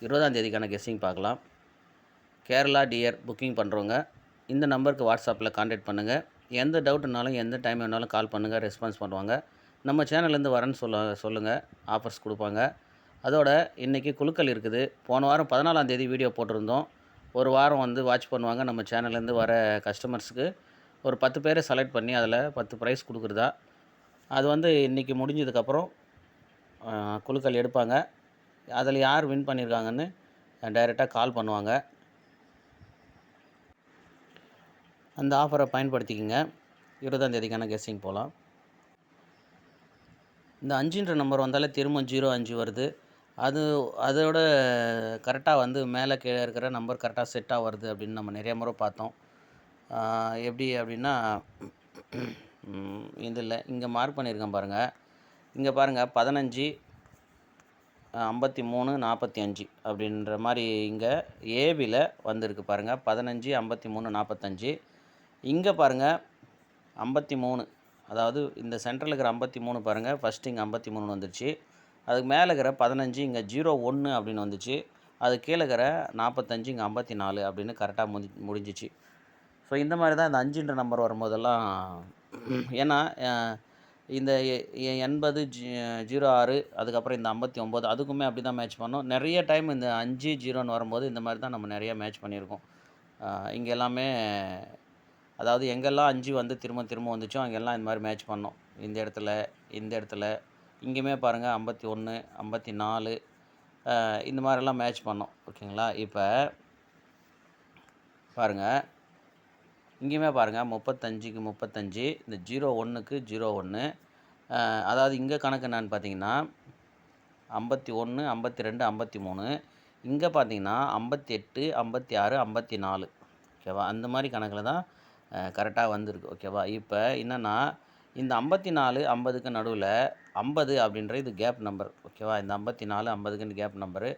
20ஆம் தேதிக்கான guessing பார்க்கலாம். Kerala dear booking பண்ணுறவங்க இந்த நம்பருக்கு வாட்ஸ்அப்பில் கான்டாக்ட் பண்ணுங்கள். எந்த டவுட்னாலும் எந்த டைம் வேணாலும் கால் பண்ணுங்கள், ரெஸ்பான்ஸ் பண்ணுவாங்க. நம்ம சேனல்லேருந்து வரேன்னு சொல்லுங்கள், ஆஃபர்ஸ் கொடுப்பாங்க. அதோட இன்றைக்கி குலுக்கல் இருக்குது. போன வாரம் 14ஆம் தேதி வீடியோ போட்டிருந்தோம். ஒரு வாரம் வந்து வாட்ச் பண்ணுவாங்க. நம்ம சேனல்லேருந்து வர கஸ்டமர்ஸுக்கு ஒரு 10 பேரை செலக்ட் பண்ணி அதில் 10 ப்ரைஸ் கொடுக்குறதா. அது வந்து இன்றைக்கி முடிஞ்சதுக்கப்புறம் குலுக்கல் எடுப்பாங்க. அதில் யார் வின் பண்ணியிருக்காங்கன்னு டைரெக்டாக கால் பண்ணுவாங்க. அந்த ஆஃபரை பயன்படுத்திக்கங்க. 20ஆம் தேதிக்கான கெஸ்ஸிங் போகலாம். இந்த 5ன்ற நம்பர் வந்தாலே திரும்ப 05 வருது. அதோட கரெக்டாக வந்து மேலே கீழே இருக்கிற நம்பர் கரெக்டாக செட்டாக வருது அப்படின்னு நம்ம நிறைய முறை பார்த்தோம். எப்படி அப்படின்னா இதில் இங்கே மார்க் பண்ணியிருக்கேன் பாருங்கள். இங்கே பாருங்கள் 15 53 45 அப்படின்ற மாதிரி இங்கே ஏபியில் வந்திருக்கு பாருங்கள். 15 53 45. இங்கே பாருங்கள் 53, அதாவது இந்த சென்டரில் இருக்கிற 53 பாருங்கள். ஃபஸ்ட்டு இங்கே 53 வந்துருச்சு. அதுக்கு மேலே இருக்கிற 15 இங்கே 01 அப்படின்னு வந்துச்சு. அது கீழே இருக்கிற 45 இங்கே 54 அப்படின்னு கரெக்டாக முடிஞ்சிச்சு. ஸோ இந்த மாதிரி தான் இந்த 5ன்ற நம்பர் வரும்போதெல்லாம், ஏன்னா இந்த 80 06 அதுக்கப்புறம் இந்த 59 அதுக்குமே அப்படி தான் மேட்ச் பண்ணோம். நிறைய டைம் இந்த 5 0ன்னு வரும்போது இந்த மாதிரி தான் நம்ம நிறைய மேட்ச் பண்ணியிருக்கோம். இங்கே எல்லாமே, அதாவது எங்கெல்லாம் 5 வந்து திரும்ப திரும்ப வந்துச்சோ அங்கெல்லாம் இந்த மாதிரி மேட்ச் பண்ணோம். இந்த இடத்துல இங்கேயுமே பாருங்கள் 51 54 இந்த மாதிரிலாம் மேட்ச் பண்ணோம். ஓகேங்களா? இப்போ பாருங்கள், இங்கேயுமே பாருங்கள் 35க்கு 35, இந்த 01க்கு 01. அதாவது இங்கே கணக்கு என்னன்னு பார்த்தீங்கன்னா 51 52 53. இங்கே பார்த்தீங்கன்னா 58 56 54. ஓகேவா? அந்த மாதிரி கணக்கில் தான் கரெக்டாக வந்திருக்கு. ஓகேவா? இப்போ என்னென்னா இந்த 54 50க்கு நடுவில் 50 அப்படின்ற இது கேப் நம்பர். ஓகேவா? இந்த 54 50க்குன்னு கேப் நம்பரு.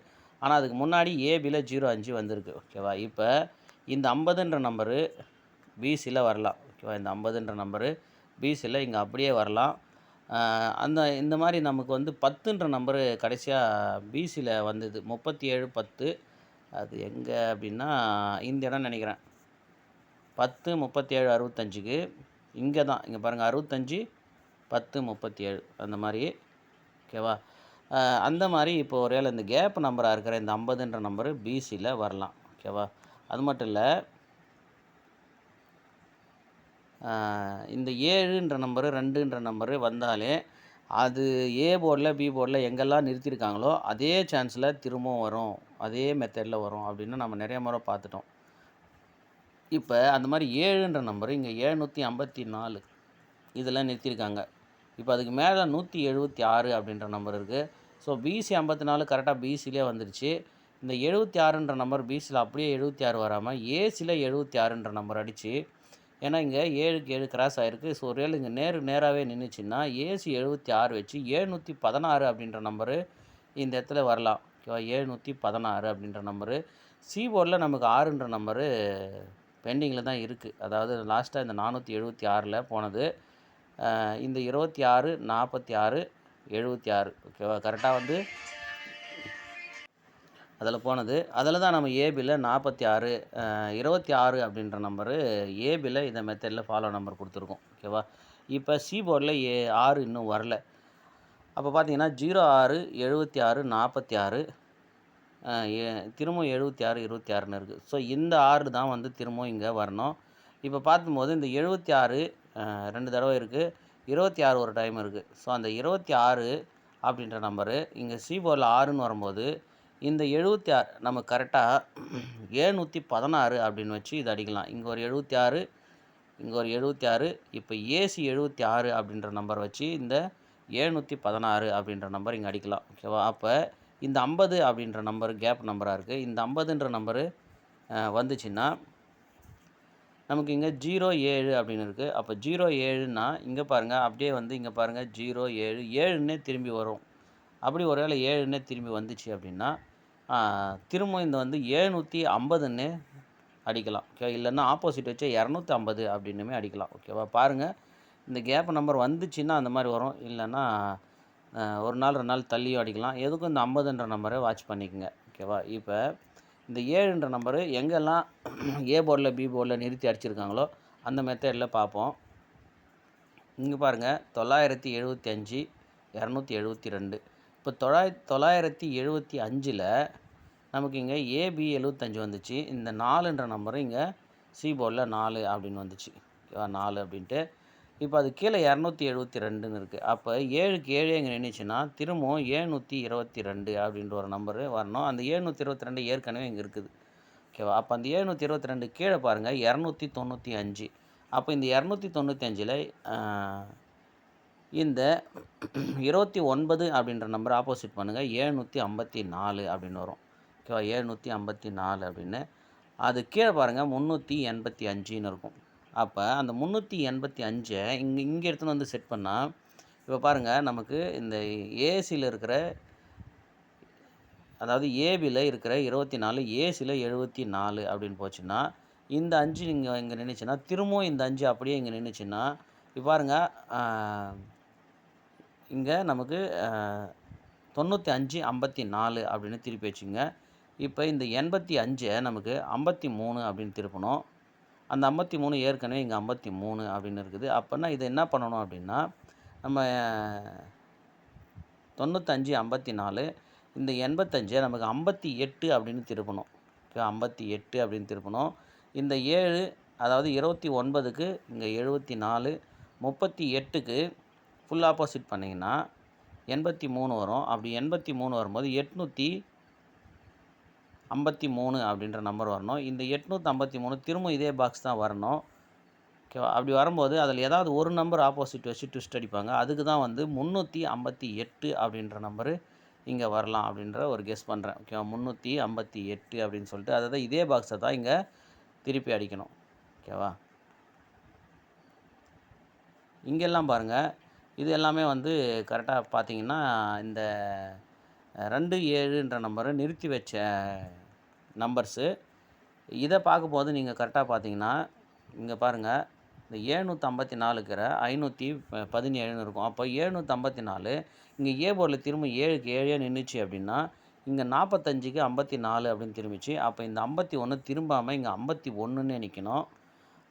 ஆனால் அதுக்கு முன்னாடி ஏபியில் 05 வந்திருக்கு. ஓகேவா? இப்போ இந்த 50ன்ற நம்பரு பிசியில் வரலாம். ஓகேவா? இந்த 50ன்ற நம்பரு பிசியில் இங்கே அப்படியே வரலாம். இந்த மாதிரி நமக்கு வந்து 10ன்ற நம்பரு கடைசியாக பிசியில் வந்தது 37 10. அது எங்கே அப்படின்னா இந்த இடம் நினைக்கிறேன். 10 37 65க்கு இங்கே தான். இங்கே பாருங்கள் 65 10 37 அந்த மாதிரி. ஓகேவா? அந்த மாதிரி இப்போ ஒருவேளை இந்த கேப் நம்பராக இருக்கிற இந்த 50ன்ற நம்பரு பிசியில் வரலாம். ஓகேவா? அது மட்டும் இல்லை, இந்த 7ன்ற நம்பரு 2ன்ற நம்பரு வந்தாலே அது ஏ போர்டில் பி போர்டில் எங்கெல்லாம் நிறுத்தியிருக்காங்களோ அதே சான்ஸில் திரும்பவும் வரும், அதே மெத்தடில் வரும் அப்படின்னு நம்ம நிறைய முறை பார்த்துட்டோம். இப்போ அந்த மாதிரி 7ன்ற நம்பரு இங்கே 754 இதெல்லாம் நிறுத்தியிருக்காங்க. இப்போ அதுக்கு மேலே 176 அப்படின்ற நம்பர் இருக்குது. ஸோ பிசி 54 கரெக்டாக பிசிலே வந்துடுச்சு. இந்த 76ன்ற நம்பர் பிசியில் அப்படியே 76 வராமல் ஏசியில் 76ன்ற நம்பர் அடித்து, ஏன்னா இங்கே 7க்கு 7 கிராஸ் ஆகிருக்கு. ஸோ ஒருவேளை இங்கே நேராகவே நின்றுச்சுன்னா ஏசி 76 வச்சு 716 அப்படின்ற நம்பரு இந்த இடத்துல வரலாம். ஓகேவா? 716 அப்படின்ற நம்பரு. சி போர்டில் நமக்கு 6ன்ற நம்பரு பெண்டிங்கில் தான் இருக்குது. அதாவது லாஸ்ட்டாக இந்த 476ல் போனது. இந்த 26 46 76. ஓகேவா? கரெக்டாக வந்து அதில் போனது. அதில் தான் நம்ம ஏபியில் 46 26 அப்படின்ற நம்பரு ஏபியில் இந்த மெத்தடில் ஃபாலோ நம்பர் கொடுத்துருக்கோம். ஓகேவா? இப்போ சி போர்டில் 6 இன்னும் வரல. அப்போ பார்த்தீங்கன்னா 06 76 46 திரும்பவும் 76 26ன்னு இருக்குது. ஸோ இந்த 6 தான் வந்து திரும்பவும் இங்கே வரணும். இப்போ பார்க்கும்போது இந்த 76 2 தடவை இருக்குது, 26 ஒரு டைம் இருக்குது. ஸோ அந்த 26 அப்படின்ற நம்பரு இங்கே சி போர்டில் 6ன்னு வரும்போது இந்த 76 நம்ம கரெக்டாக 716 அப்படின்னு வச்சு இதை அடிக்கலாம். இங்கே ஒரு 76, இங்கே ஒரு 76. இப்போ ஏசி 76 அப்படின்ற நம்பர் வச்சு இந்த 716 அப்படின்ற நம்பர் இங்கே அடிக்கலாம். ஓகேவா? அப்போ இந்த 50 அப்படின்ற நம்பர் கேப் நம்பராக இருக்குது. இந்த 50ன்ற நம்பரு வந்துச்சுன்னா நமக்கு இங்கே 07 அப்படின்னு இருக்குது. அப்போ 07ன்னா இங்கே பாருங்கள், அப்படியே வந்து இங்கே பாருங்கள் 07 7ன்னே திரும்பி வரும். அப்படி ஒருவேளை 7ன்னே திரும்பி வந்துச்சு அப்படின்னா திரும்ப இந்த வந்து 750ன்னு அடிக்கலாம். ஓகே? இல்லைன்னா ஆப்போசிட் வச்சு 250 அப்படின்னுமே அடிக்கலாம். ஓகேவா? பாருங்கள், இந்த கேப் நம்பர் வந்துச்சுன்னா அந்த மாதிரி வரும். இல்லைன்னா ஒரு நாள் 2 நாள் தள்ளியும் அடிக்கலாம். எதுக்கும் இந்த 50ன்ற நம்பரை வாட்ச் பண்ணிக்கங்க. ஓகேவா? இப்போ இந்த 7ன்ற நம்பரு எங்கெல்லாம் ஏ போர்டில், பி போர்டில் நிறுத்தி அடிச்சிருக்காங்களோ அந்த மெத்தடில் பார்ப்போம். இங்கே பாருங்கள் 975, 272. இப்போ 975ல் நமக்கு இங்கே ஏபி 75 வந்துச்சு. இந்த 4ன்ற நம்பரும் இங்கே சி போர்டில் 4 அப்படின்னு வந்துச்சு. ஓகேவா? 4 அப்படின்ட்டு. இப்போ அது கீழே 272ன்னு இருக்குது. அப்போ 7க்கு 7 இங்கே நின்றுச்சுன்னா திரும்பவும் 722 அப்படின்ற ஒரு நம்பரு வரணும். அந்த 722 ஏற்கனவே இங்கே இருக்குது. ஓகேவா? அப்போ அந்த 722 கீழே பாருங்கள் 295. அப்போ இந்த 295ல் இந்த 29 அப்படின்ற நம்பர் ஆப்போசிட் பண்ணுங்கள். 754 அப்படின்னு வரும். ஓகேவா? 754 அப்படின்னு. அது கீழே பாருங்கள் 385ன்னு இருக்கும். அப்போ அந்த 385 இங்கே எடுத்துன்னு வந்து செட் பண்ணால் இப்போ பாருங்கள் நமக்கு இந்த ஏசியில் இருக்கிற, அதாவது ஏபியில் இருக்கிற 24, ஏசியில் 74 அப்படின்னு போச்சுன்னா இந்த 5 இங்கே நின்றுச்சுன்னா திரும்பவும் இந்த 5 அப்படியே இங்கே நின்றுச்சுன்னா இப்போ பாருங்கள் இங்கே நமக்கு 95, 54 அப்படின்னு திருப்பி வச்சுங்க. இப்போ இந்த 85 நமக்கு 53 அப்படின்னு திருப்பணும். அந்த 53 ஏற்கனவே இங்கே 53 அப்படின்னு இருக்குது. அப்போனா இதை என்ன பண்ணணும் அப்படின்னா நம்ம 95, 54 இந்த 85 நமக்கு 58 அப்படின்னு திருப்பணும். ஓகே, 58 அப்படின்னு திருப்பணும். இந்த 7 அதாவது 29க்கு இங்கே 74, 38க்கு ஃபுல் ஆப்போசிட் பண்ணிங்கன்னா 83 வரும். அப்படி 83 வரும்போது 853 அப்படின்ற நம்பர் வரணும். இந்த 853 திரும்ப இதே பாக்ஸ் தான் வரணும். ஓகேவா? அப்படி வரும்போது அதில் ஏதாவது ஒரு நம்பர் ஆப்போசிட் வச்சு ட்விஸ்ட் அடிப்பாங்க. அதுக்கு தான் வந்து 358 அப்படின்ற நம்பரு இங்கே வரலாம் அப்படின்ற ஒரு கெஸ் பண்ணுறேன். ஓகேவா? 358 அப்படின்னு சொல்லிட்டு அதாவது இதே பாக்ஸை தான் இங்கே திருப்பி அடிக்கணும். ஓகேவா? இங்கெல்லாம் பாருங்கள், இது எல்லாமே வந்து கரெக்டாக பார்த்தீங்கன்னா இந்த 2, 7ன்ற நம்பரை நிறுத்தி வச்ச நம்பர்ஸு. இதை பார்க்கும்போது நீங்கள் கரெக்டாக பார்த்தீங்கன்னா இங்கே பாருங்கள் இந்த 754 இருக்கிற 517ன்னு இருக்கும். அப்போ 754 இங்கே ஏ போர்டில் திரும்ப 7க்கு 7 நின்றுச்சு அப்படின்னா இங்கே 45க்கு 54 அப்படின்னு திரும்பிச்சு. அப்போ இந்த 51 திரும்பாமல் இங்கே 51ன்னே நிற்கணும்.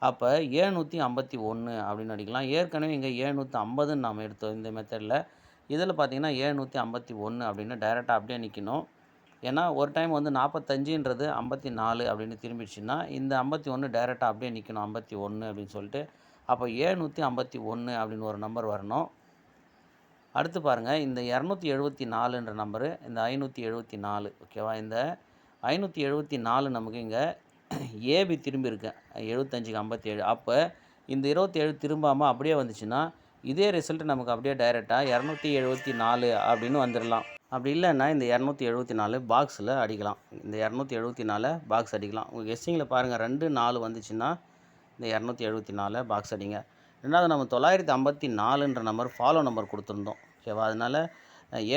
அப்போ 751 அப்படின்னு அடிக்கலாம். ஏற்கனவே இங்கே 750ன்னு நாம் எடுத்தோம் இந்த மெத்தடில். இதில் பார்த்தீங்கன்னா 751 அப்படின்னு டைரெக்டாக அப்படியே நிற்கணும். ஏன்னா ஒரு டைம் வந்து 45ன்றது 54 அப்படின்னு திரும்பிடுச்சுன்னா இந்த 51 டைரெக்டாக அப்படியே நிற்கணும். 51 அப்படின்னு சொல்லிட்டு அப்போ 751 அப்படின்னு ஒரு நம்பர் வரணும். அடுத்து பாருங்கள் இந்த 274ன்ற நம்பரு, இந்த 574. ஓகேவா? இந்த 574 நமக்கு இங்கே ஏபி திரும்பி இருக்கு 75க்கு 57. அப்போ இந்த 27 திரும்பாமல் அப்படியே வந்துச்சுன்னா இதே ரிசல்ட் நமக்கு அப்படியே டைரெக்டாக 274 அப்படின்னு வந்துடலாம். அப்படி இல்லைன்னா இந்த 274 பாக்ஸில் அடிக்கலாம். இந்த 274 பாக்ஸ் அடிக்கலாம். உங்கள் கெஸ்ஸிங்கில் பாருங்கள் 2, 4 வந்துச்சுன்னா இந்த 274 பாக்ஸ் அடிங்க. ரெண்டாவது நம்ம 954ன்ற நம்பர் ஃபாலோ நம்பர் கொடுத்துருந்தோம். ஓகேவா? அதனால்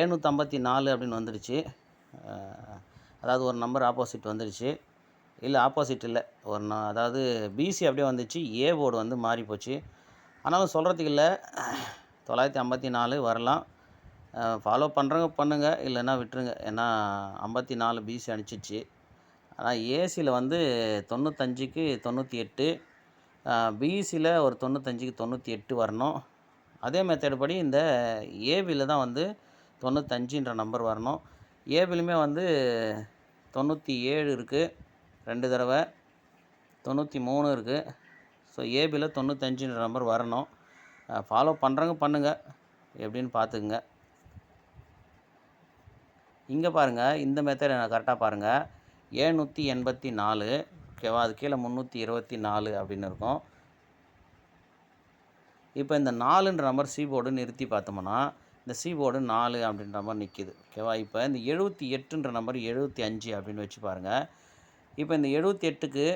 754 அப்படின்னு வந்துடுச்சு. அதாவது ஒரு நம்பர் ஆப்போசிட் வந்துடுச்சு. இல்லை ஆப்போசிட் இல்லை, அதாவது பிசி அப்படியே வந்துச்சு, ஏ போர்டு வந்து மாறி போச்சு. ஆனாலும் சொல்கிறதுக்கு இல்லை, 954 வரலாம். ஃபாலோ பண்ணுறவங்க பண்ணுங்கள், இல்லைன்னா விட்டுருங்க. ஏன்னா 54 பிசி அனுப்பிச்சிச்சு. ஆனால் ஏசியில் வந்து 95க்கு 98, பிசியில் ஒரு 95க்கு 98 வரணும். அதே மெத்தடு படி இந்த ஏபியில் தான் வந்து 95ன்ற நம்பர் வரணும். ஏபிலுமே வந்து 97 இருக்குது, 2 தடவை 93 இருக்குது. ஸோ ஏபியில் 95ன்ற நம்பர் வரணும். ஃபாலோ பண்ணுறவங்க பண்ணுங்கள், எப்படின்னு பார்த்துக்குங்க. இங்கே பாருங்கள் இந்த மெத்தட் நான் கரெக்டாக பாருங்கள் 784. ஓகேவா? அது கீழே 324 அப்படின்னு இருக்கும். இப்போ இந்த 4ன்ற நம்பர் சி போர்டு நிறுத்தி பார்த்தோம்னா இந்த சி போர்டு 4 அப்படின்ற மாதிரி நிற்கிது. ஓகேவா? இப்போ இந்த 78ன்ற நம்பர் 75 அப்படின்னு வச்சு பாருங்கள். இப்போ இந்த 78க்கு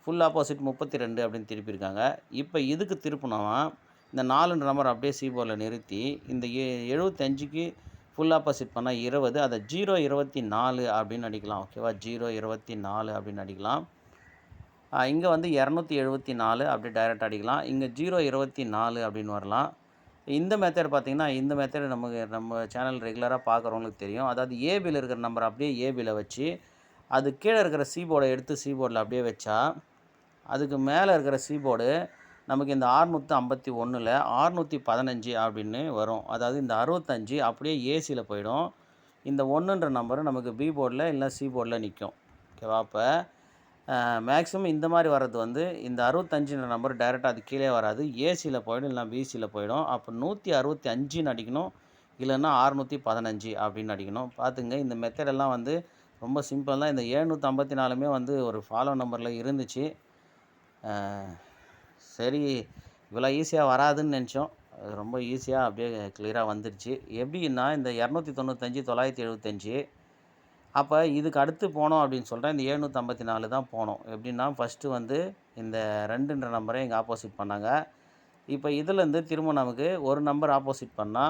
ஃபுல் ஆப்போசிட் 32 அப்படின்னு திருப்பியிருக்காங்க. இப்போ இதுக்கு திருப்பினோம்னா இந்த 4ன்ற நம்பர் அப்படியே சி போர்டில் நிறுத்தி இந்த 75க்கு ஃபுல் ஆப்போசிட் பண்ணால் 20, அதை 024 அப்படின்னு அடிக்கலாம். ஓகேவா? 024 அப்படின்னு அடிக்கலாம். இங்கே வந்து 274 அப்படியே டைரெக்ட் அடிக்கலாம். இங்கே 024 அப்படின்னு வரலாம். இந்த மெத்தட் பார்த்தீங்கன்னா, இந்த மெத்தட் நம்ம சேனல் ரெகுலராக பார்க்குறவங்களுக்கு தெரியும். அதாவது ஏபில இருக்கிற நம்பர அப்படியே ஏபில வச்சு, அது கீழ இருக்கிற சி போர்ட எடுத்து சி போர்ட்ல அப்படியே வச்சா, அதுக்கு மேல இருக்கிற சி போர்டு நமக்கு இந்த 651ல 615 அப்படின்னு வரும். அதாவது இந்த 65 அப்படியே ஏசில போயிடும். இந்த 1ன்ற நம்பர் நமக்கு பி போர்டில இல்ல சி போர்டில நிக்கும். ஓகேவா? அப்ப மேக்ஸிமம் இந்த மாரி வர்றது வந்து இந்த 65ன்ற நம்பர் டைரக்ட்டா அது கீழயே வராது. ஏசில போயிடும், இல்லனா பிசில போயிடும். அப்ப 165ன்னு அடிக்கணும். இல்லன்னா 615 அப்படின்னு அடிக்கணும். பார்த்துங்க இந்த மெத்தட் எல்லாம் வந்து ரொம்ப சிம்பிள் தான். இந்த 754மே வந்து ஒரு ஃபாலோ நம்பர்ல இருந்துச்சு. சரி இவ்வளோ ஈஸியா வராதுன்னு நெனச்சோம். அது ரொம்ப ஈஸியா அப்படியே கிளியரா வந்துருச்சு. எப்படின்னா இந்த 295, 975 அப்ப இதுக்கு அடுத்து போனோம் அப்படின்னு சொல்றேன். இந்த 754 தான் போனோம். எப்படின்னா ஃபர்ஸ்ட்டு வந்து இந்த 2ன்ற நம்பர இங்க ஆப்போசிட் பண்ணாங்க. இப்ப இதுலேருந்து திரும்ப நமக்கு ஒரு நம்பர் ஆப்போசிட் பண்ணா,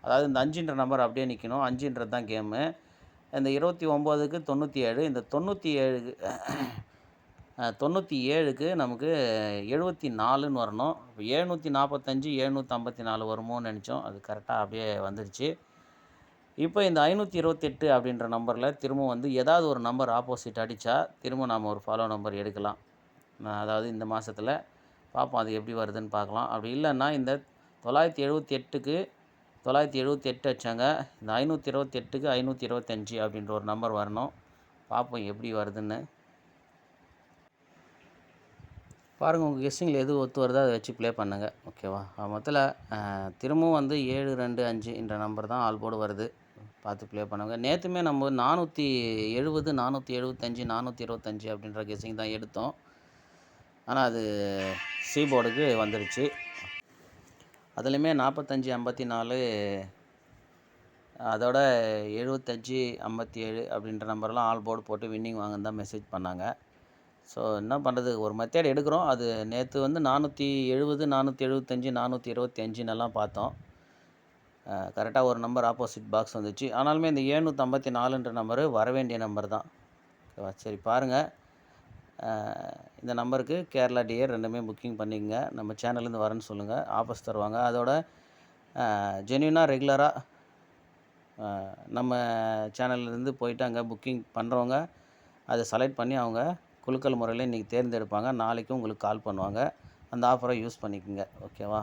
அதாவது இந்த 5ன்ற நம்பர் அப்படியே நிக்கணும். 5ன்றது தான் கேமு. இந்த 29க்கு 97 இந்த 97க்கு 97க்கு நமக்கு 74ன்னு வரணும். 745, 754 வருமோன்னு நெனச்சோம். அது கரெக்ட்டா அப்படியே வந்துருச்சு. இப்ப இந்த 528 அப்படின்ற நம்பர்ல திரும்பவும் வந்து ஏதாவது ஒரு நம்பர் ஆப்போசிட் அடிச்சா, திரும்ப நாம ஒரு ஃபாலோ நம்பர் எடுக்கலாம். அதாவது இந்த மாசத்துல பார்ப்போம் அது எப்படி வருதுன்னு பார்க்கலாம். அப்படி இல்லன்னா இந்த 978க்கு 978 அடிச்சாங்க. இந்த 528க்கு 525 அப்படின்ற ஒரு நம்பர் வரணும். பார்ப்போம் எப்படி வருதுன்னு. பாருங்க உங்க கெஸ்ஸிங்கில எது ஒத்து வருதோ அத வச்சு ப்ளே பண்ணுங்க. ஓகேவா? மொத்தல திரும்பவும் வந்து 725 என்ற நம்பர் தான் ஆல் போர்டு வருது. பார்த்து ப்ளே பண்ணுங்க. நேத்துமே நம்ம 470, 475, 425 அப்படின்ற கெஸ்ஸிங் தான் எடுத்தோம். ஆனா அது சி போர்டுக்கு வந்துருச்சு. அதுலயுமே 45, 54 அதோட 75, 57 அப்படின்ற நம்பர்லாம் ஆல் போர்டு போட்டு வின்னிங் வாங்கன்னு தான் மெசேஜ் பண்ணாங்க. ஸோ என்ன பண்ணுறது? ஒரு மெத்தேட் எடுக்கிறோம். அது நேற்று வந்து 470, 475, 425ன்னெல்லாம் பார்த்தோம். கரெக்டாக ஒரு நம்பர் ஆப்போசிட் பாக்ஸ் வந்துச்சு. ஆனாலுமே இந்த 754ன்ற நம்பரு வரவேண்டிய நம்பர் தான். ஓகேவா? சரி பாருங்கள். இந்த நம்பருக்கு கேரளா டியர் ரெண்டுமே புக்கிங் பண்ணிக்கங்க. நம்ம சேனல்லேருந்து வரேன்னு சொல்லுங்கள். ஆஃபர்ஸ் தருவாங்க. அதோட ஜென்யூனாக ரெகுலராக நம்ம சேனல்லேருந்து போயிட்டு அங்கே புக்கிங் பண்ணுறவங்க அதை செலக்ட் பண்ணி அவங்க குலுக்கல் முறையில் இன்றைக்கி தேர்ந்தெடுப்பாங்க. நாளைக்கு உங்களுக்கு கால் பண்ணுவாங்க. அந்த ஆஃபரை யூஸ் பண்ணிக்கோங்க. ஓகேவா?